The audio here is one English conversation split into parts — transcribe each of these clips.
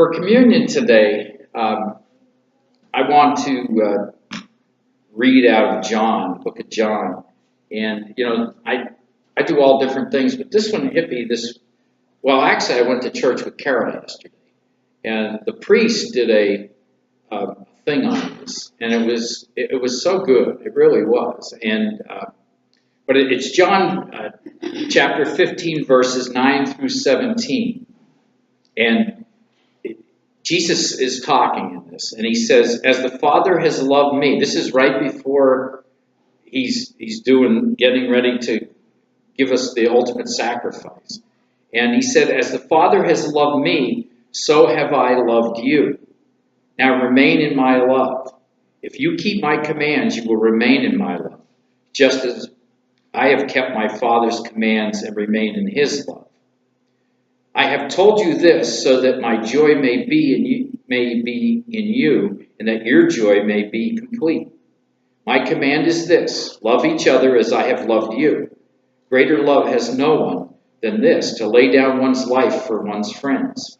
For communion today, I want to read out of John, the book of John. And, I do all different things, but this one hit me actually I went to church with Carol yesterday. And the priest did a thing on this. And it was so good. It really was. And but it's John chapter 15, verses 9 through 17. And Jesus is talking in this, and he says, "As the Father has loved me." This is right before he's getting ready to give us the ultimate sacrifice. And he said, "As the Father has loved me, so have I loved you. Now remain in my love. If you keep my commands, you will remain in my love, just as I have kept my Father's commands and remain in his love. I have told you this so that my joy may be in you, and that your joy may be complete. My command is this: love each other as I have loved you. Greater love has no one than this, to lay down one's life for one's friends.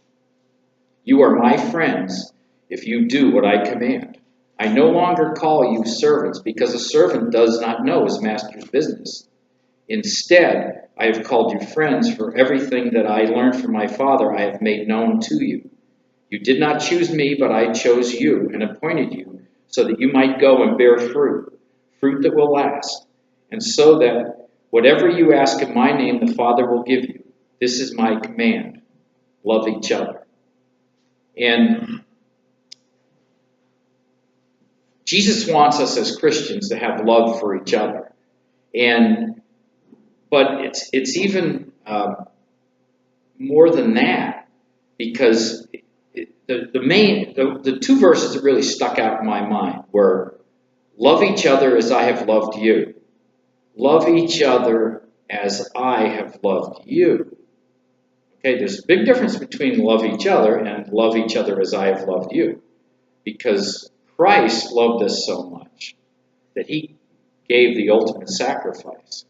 You are my friends if you do what I command. I no longer call you servants, because a servant does not know his master's business. Instead, I have called you friends, for everything that I learned from my Father I have made known to you. You did not choose me, but I chose you and appointed you so that you might go and bear fruit that will last, and so that whatever you ask in my name the Father will give you. This is my command: love each other." And Jesus wants us as Christians to have love for each other. But it's even more than that, because the two verses that really stuck out in my mind were, "Love each other as I have loved you. Love each other as I have loved you." Okay, there's a big difference between love each other and love each other as I have loved you, because Christ loved us so much that he gave the ultimate sacrifice.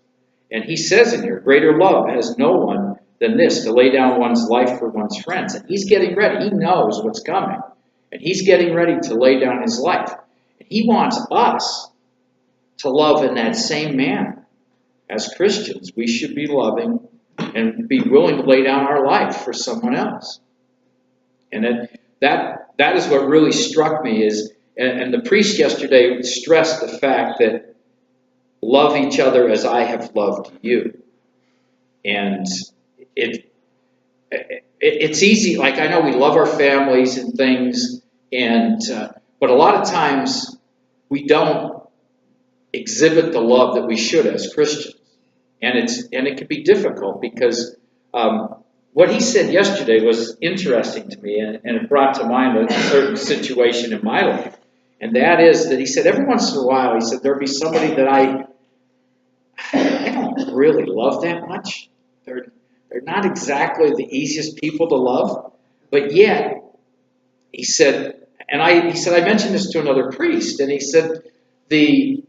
And he says in here, greater love has no one than this, to lay down one's life for one's friends. And he's getting ready. He knows what's coming. And he's getting ready to lay down his life. And he wants us to love in that same manner. As Christians, we should be loving and be willing to lay down our life for someone else. And that is what really struck me is, and the priest yesterday stressed the fact that love each other as I have loved you. And it's easy. Like, I know we love our families and things, but a lot of times we don't exhibit the love that we should as Christians. And it can be difficult, because what he said yesterday was interesting to me, and it brought to mind a certain situation in my life. And that is that he said every once in a while, he said there'll be somebody that I don't really love that much. They're not exactly the easiest people to love, but yet, he said, I mentioned this to another priest, and he said the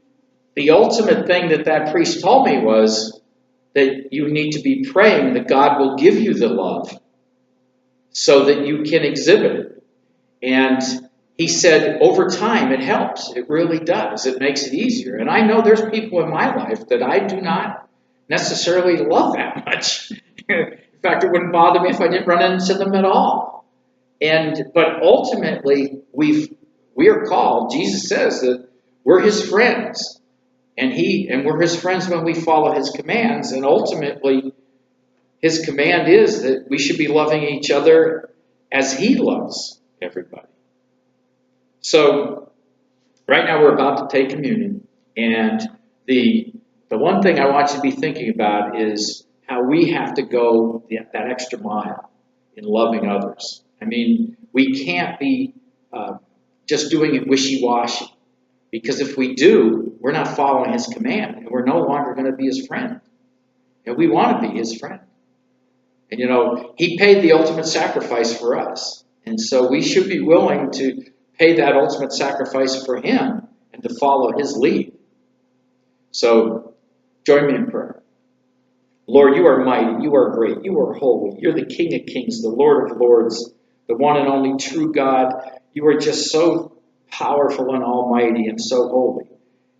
ultimate thing that priest told me was that you need to be praying that God will give you the love so that you can exhibit it. And he said, over time, it helps. It really does. It makes it easier. And I know there's people in my life that I do not necessarily love that much. In fact, it wouldn't bother me if I didn't run into them at all. But ultimately, we are called. Jesus says that we're his friends. And we're his friends when we follow his commands. And ultimately, his command is that we should be loving each other as he loves everybody. So, right now we're about to take communion, and the one thing I want you to be thinking about is how we have to go that extra mile in loving others. I mean, we can't be just doing it wishy-washy, because if we do, we're not following his command, and we're no longer going to be his friend. And we want to be his friend. And he paid the ultimate sacrifice for us, and so we should be willing to pay that ultimate sacrifice for him and to follow his lead. So, join me in prayer. Lord, you are mighty, you are great, you are holy, you're the King of kings, the Lord of lords, the one and only true God. You are just so powerful and almighty and so holy.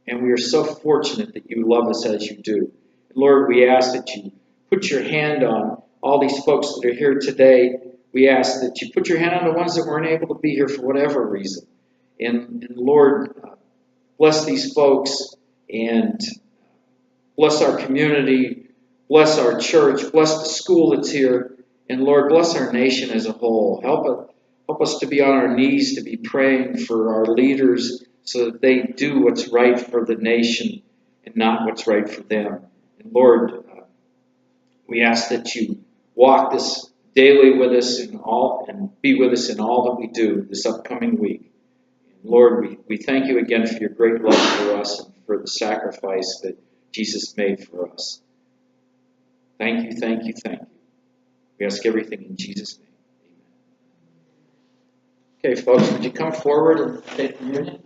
And we are so fortunate that you love us as you do. Lord, we ask that you put your hand on all these folks that are here today. We ask that you put your hand on the ones that weren't able to be here for whatever reason. And Lord, bless these folks and bless our community, bless our church, bless the school that's here, and Lord, bless our nation as a whole. Help us to be on our knees, to be praying for our leaders so that they do what's right for the nation and not what's right for them. And Lord, we ask that you walk this daily with us and be with us in all that we do this upcoming week. And Lord, we thank you again for your great love for us and for the sacrifice that Jesus made for us. Thank you, thank you, thank you. We ask everything in Jesus' name. Amen. Okay, folks, would you come forward and take communion?